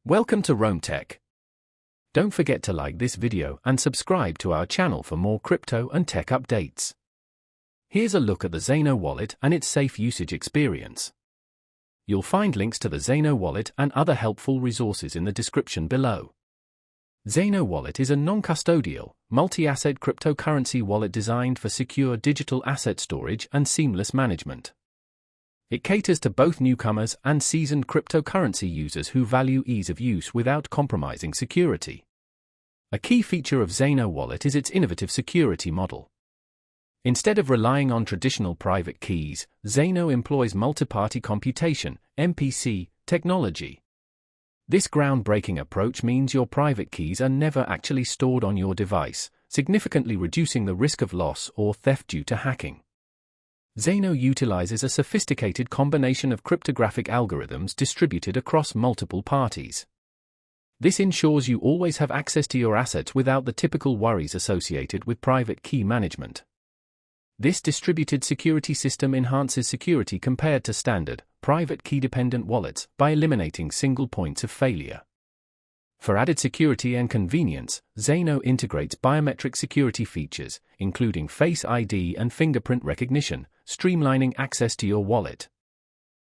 Welcome to Rome Tech. Don't forget to like this video and subscribe to our channel for more crypto and tech updates. Here's a look at the Zengo wallet and its safe usage experience. You'll find links to the Zengo wallet and other helpful resources in the description below. Zengo wallet is a non-custodial, multi-asset cryptocurrency wallet designed for secure digital asset storage and seamless management. It caters to both newcomers and seasoned cryptocurrency users who value ease of use without compromising security. A key feature of Zengo wallet is its innovative security model. Instead of relying on traditional private keys, Zengo employs multi-party computation (MPC) technology. This groundbreaking approach means your private keys are never actually stored on your device, significantly reducing the risk of loss or theft due to hacking. Zengo utilizes a sophisticated combination of cryptographic algorithms distributed across multiple parties. This ensures you always have access to your assets without the typical worries associated with private key management. This distributed security system enhances security compared to standard, private key-dependent wallets by eliminating single points of failure. For added security and convenience, Zengo integrates biometric security features, including Face ID and fingerprint recognition, streamlining access to your wallet.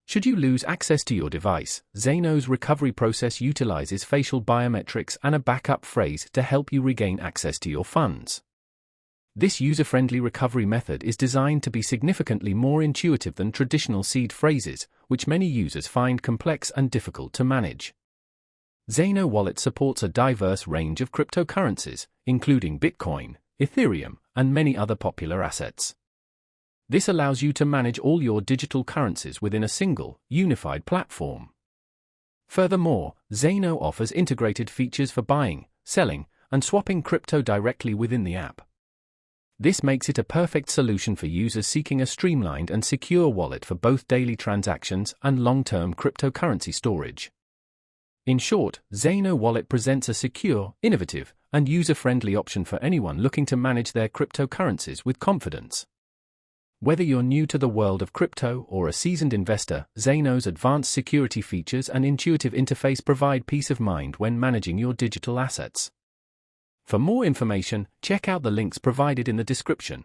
Should you lose access to your device, Zengo's recovery process utilizes facial biometrics and a backup phrase to help you regain access to your funds. This user-friendly recovery method is designed to be significantly more intuitive than traditional seed phrases, which many users find complex and difficult to manage. Zengo wallet supports a diverse range of cryptocurrencies, including Bitcoin, Ethereum, and many other popular assets. This allows you to manage all your digital currencies within a single, unified platform. Furthermore, Zengo offers integrated features for buying, selling, and swapping crypto directly within the app. This makes it a perfect solution for users seeking a streamlined and secure wallet for both daily transactions and long-term cryptocurrency storage. In short, Zengo wallet presents a secure, innovative, and user-friendly option for anyone looking to manage their cryptocurrencies with confidence. Whether you're new to the world of crypto or a seasoned investor, Zengo's advanced security features and intuitive interface provide peace of mind when managing your digital assets. For more information, check out the links provided in the description.